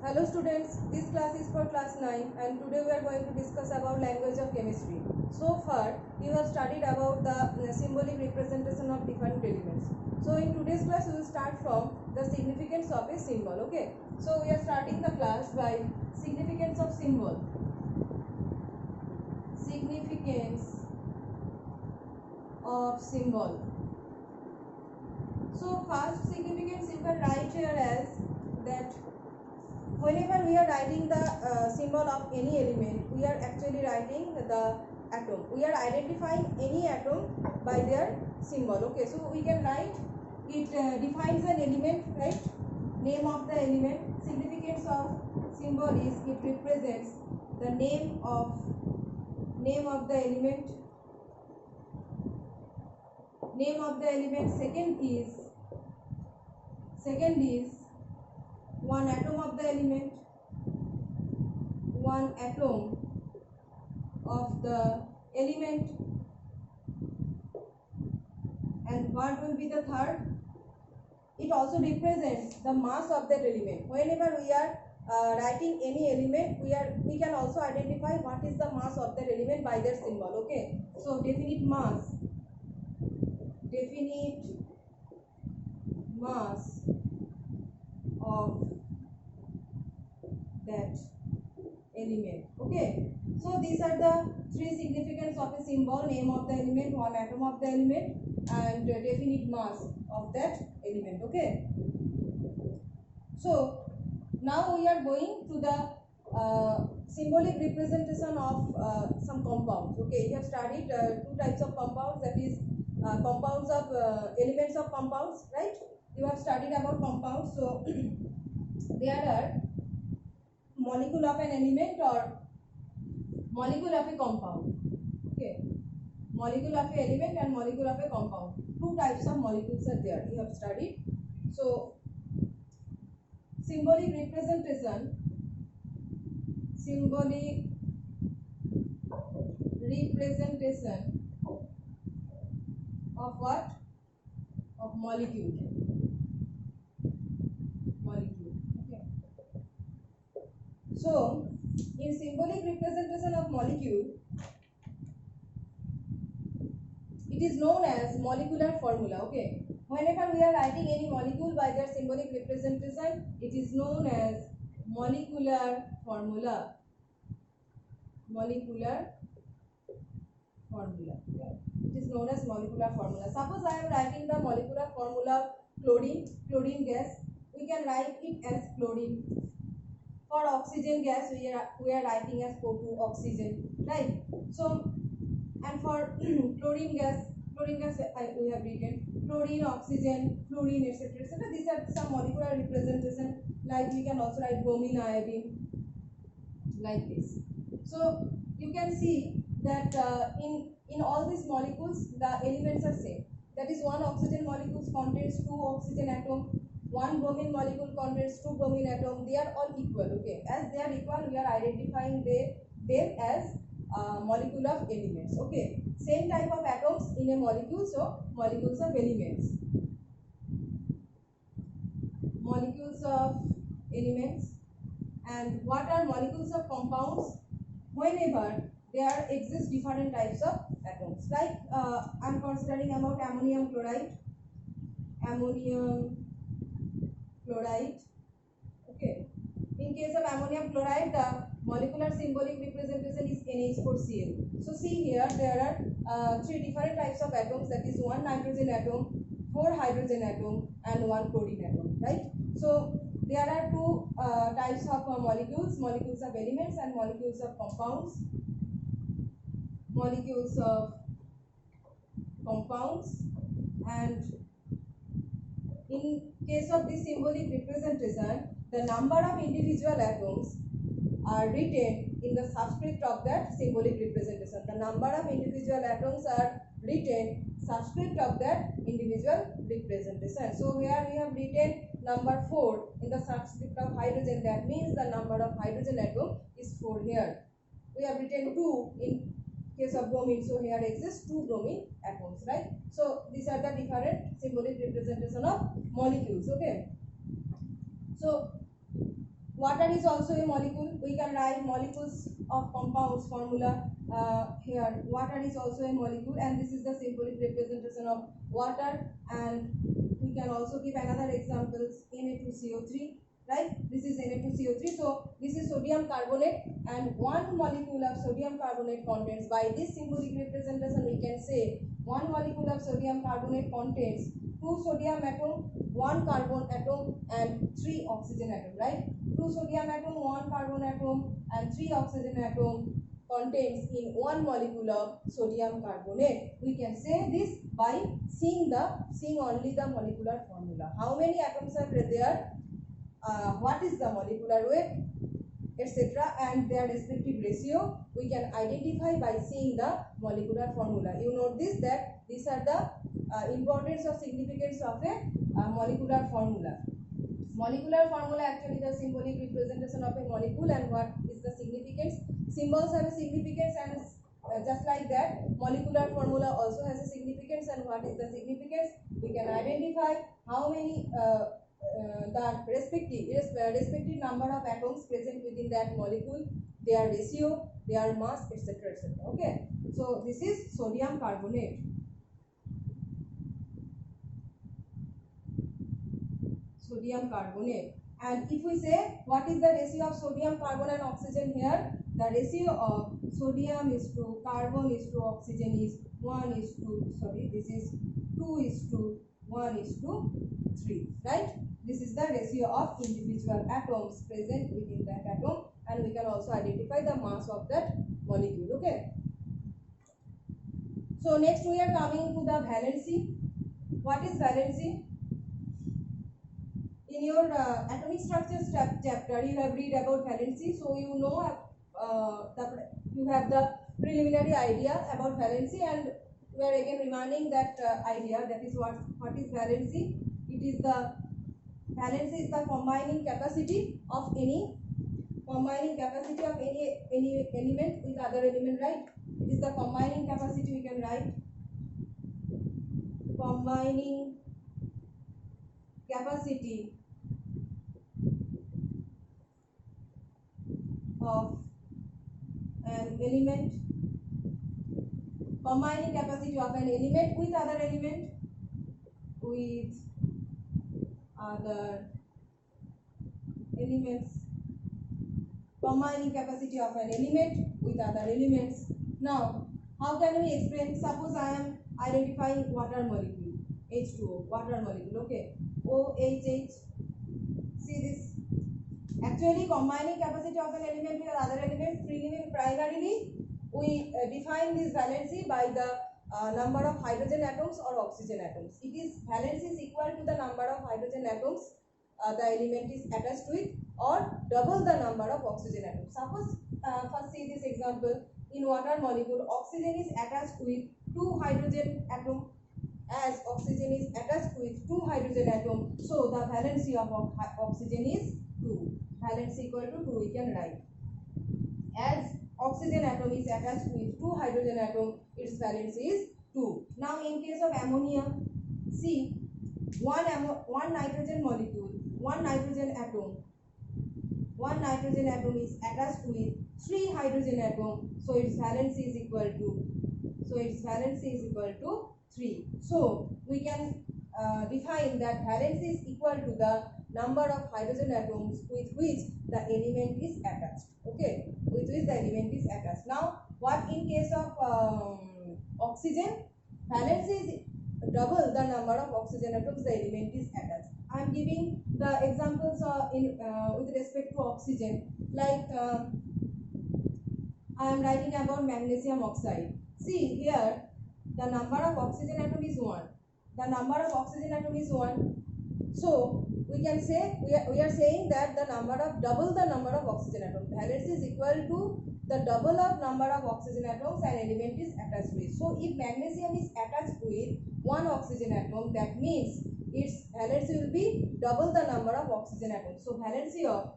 Hello students, this class is for class 9 and today we are going to discuss about language of chemistry. So far, you have studied about the symbolic representation of different elements. So in today's class, we will start from the significance of a symbol. Okay. So we are starting the class by significance of symbol. Significance of symbol. So first significance you can write here as that whenever we are writing the symbol of any element, we are actually writing the atom. We are identifying any atom by their symbol. Okay, so we can write it defines an element, right? Name of the element. Significance of symbol is it represents the name of the element. Name of the element. Second is one atom of the element, one atom of the element, and what will be the third? It also represents the mass of that element. Whenever we are writing any element, we can also identify what is the mass of that element by their symbol. Okay, so definite mass of that element. Okay, so these are the three significance of a symbol: name of the element, one atom of the element, and definite mass of that element. Okay, so now we are going to the symbolic representation of some compounds. Okay, we have studied two types of compounds, that is compounds of elements of compounds, right? You have studied about compounds. So there are molecule of an element or molecule of a compound. Okay, molecule of an element and molecule of a compound. Two types of molecules are there. You have studied. So symbolic representation of what? Of molecule. Okay. So in symbolic representation of molecule, it is known as molecular formula. Okay, whenever we are writing any molecule by their symbolic representation, it is known as molecular formula. Okay. It is known as molecular formula. Suppose I am writing the molecular formula chlorine gas. We can write it as chlorine. For oxygen gas, we are writing as O2, oxygen, right? So, and for chlorine gas we have written chlorine, oxygen, fluorine, etc., etc. These are some molecular representation. Like we can also write bromine, iodine, like this. So you can see that in all these molecules the elements are same. That is, one oxygen molecule contains two oxygen atom, one bromine molecule contains two bromine atom. They are all equal. Okay, as they are equal, we are identifying them as molecule of elements. Okay, same type of atoms in a molecule, so molecules of elements. And what are molecules of compounds? Whenever there exist different types of atoms, like I am considering about ammonium chloride. Okay, in case of ammonium chloride, the molecular symbolic representation is NH4Cl. So see here, there are three different types of atoms, that is one nitrogen atom, four hydrogen atom, and one chlorine atom, right? So there are two types of molecules of elements and molecules of compounds. And in case of this symbolic representation, the number of individual atoms are written in the subscript of that symbolic representation. The number of individual atoms are written subscript of that individual representation. So here we have written number 4 in the subscript of hydrogen. That means the number of hydrogen atom is 4 here. We have written 2 in case of bromine, so here exists 2 bromine atoms, right? So these are the different symbolic representation of molecules. Okay, so Water is also a molecule. We can write molecules of compounds formula here. Water is also a molecule, and this is the symbolic representation of water. And we can also give another examples, Na2CO3. Right, this is Na2CO3. So this is sodium carbonate, and one molecule of sodium carbonate contains, by this symbolic representation we can say one molecule of sodium carbonate contains 2 sodium atom, 1 carbon atom and 3 oxygen atom. Right, 2 sodium atom, 1 carbon atom and 3 oxygen atom contains in one molecule of sodium carbonate. We can say this by seeing only the molecular formula. How many atoms are there? What is the molecular weight, etc., and their respective ratio we can identify by seeing the molecular formula. You note this, that these are the importance or significance of a molecular formula. Molecular formula actually the symbolic representation of a molecule, and what is the significance. Symbols have a significance, and just like that molecular formula also has a significance, and what is the significance, we can identify how many the respective number of atoms present within that molecule, their ratio, their mass, etc., etc. Okay, so this is sodium carbonate. Sodium carbonate. And if we say what is the ratio of sodium, carbon and oxygen here, the ratio of sodium is to carbon is to oxygen is 1 is to, sorry, this is 2 is to 1 is to 3, right? This is the ratio of individual atoms present within that atom, and we can also identify the mass of that molecule. Okay, so next we are coming to the valency. What is valency? In your atomic structures chapter you have read about valency, so you know you have the preliminary idea about valency, and we are again reminding that idea, that is what is valency. It is the valency is the combining capacity of any element with other element, right? It is the combining capacity, we can write combining capacity of an element, combining capacity of an element with other element, combining capacity of an element with other elements. Now, how can we explain? Suppose I am identifying water molecule, H2O, water molecule, okay, OHH. See this. Actually, combining capacity of an element with other element, primarily we define this valency by the number of hydrogen atoms or oxygen atoms. It is valency is equal to the number of hydrogen atoms the element is attached to it, or double the number of oxygen atoms. Suppose first see this example. In water molecule, oxygen is attached with 2 hydrogen atom, as oxygen is attached with 2 hydrogen atom, so the valency of oxygen is 2. Valency equal to 2 we can write. As oxygen atom is attached with 2 hydrogen atom, its valency is 2. Now in case of ammonia, see one nitrogen molecule, one nitrogen atom is attached with 3 hydrogen atom, so its valency is equal to 3. So we can define that valency is equal to the number of hydrogen atoms with which the element is attached. Okay, with which the element is attached. Now, what in case of oxygen? Valency is double the number of oxygen atoms the element is attached. I am giving the examples with respect to oxygen. Like I am writing about magnesium oxide. See here, the number of oxygen atom is 1. The number of oxygen atom is 1. So we can say we are saying that the number of double the number of oxygen atoms. Valency is equal to the double of number of oxygen atoms an element is attached with. So if magnesium is attached with 1 oxygen atom, that means its valency will be double the number of oxygen atoms. So valency of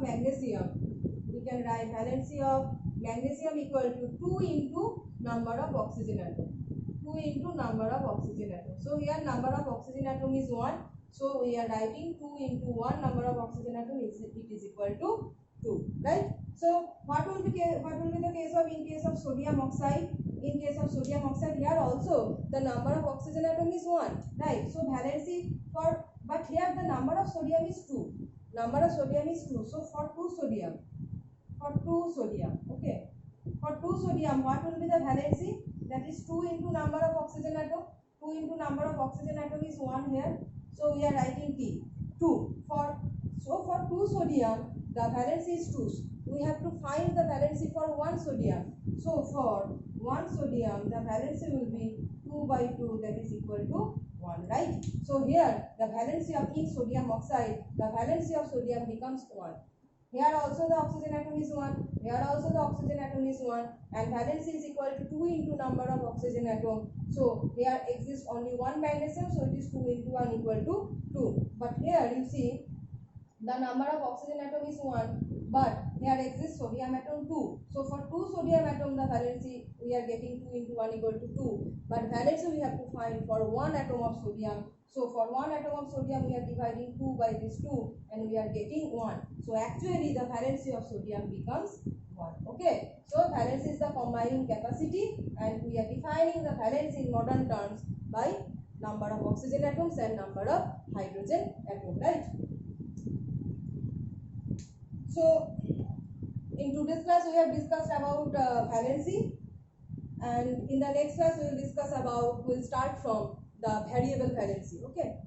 magnesium, we can write valency of magnesium equal to 2 into number of oxygen atom. 2 into number of oxygen atom. So here number of oxygen atom is 1. So we are writing 2 into 1 number of oxygen atom is it is equal to 2, right? So what will be the case of in case of sodium oxide? In case of sodium oxide, here also the number of oxygen atom is 1, right? So valency for, but here the number of sodium is 2. Number of sodium is 2. So for 2 sodium, okay. For 2 sodium, what will be the valency? That is 2 into number of oxygen atom. 2 into number of oxygen atom is 1 here. So we are writing T 2 for, so for 2 sodium the valency is 2. We have to find the valency for 1 sodium. So for 1 sodium the valency will be 2 by 2, that is equal to 1, right? So here the valency of each sodium oxide, the valency of sodium becomes 1. Here also the oxygen atom is 1. Here also the oxygen atom is 1. And valency is equal to 2 into number of oxygen atom. So here exists only one magnesium. So it is 2 into 1 equal to 2. But here you see the number of oxygen atom is 1. But here exists sodium atom 2. So for 2 sodium atom the valency we are getting 2 into 1 equal to 2. But valency we have to find for 1 atom of sodium. So for 1 atom of sodium we are dividing 2 by this 2 and we are getting 1. So actually the valency of sodium becomes 1. Okay. So valency is the combining capacity and we are defining the valency in modern terms by number of oxygen atoms and number of hydrogen atom, right? So in today's class we have discussed about valency, and in the next class we will discuss about, we will start from the variable valency. Okay.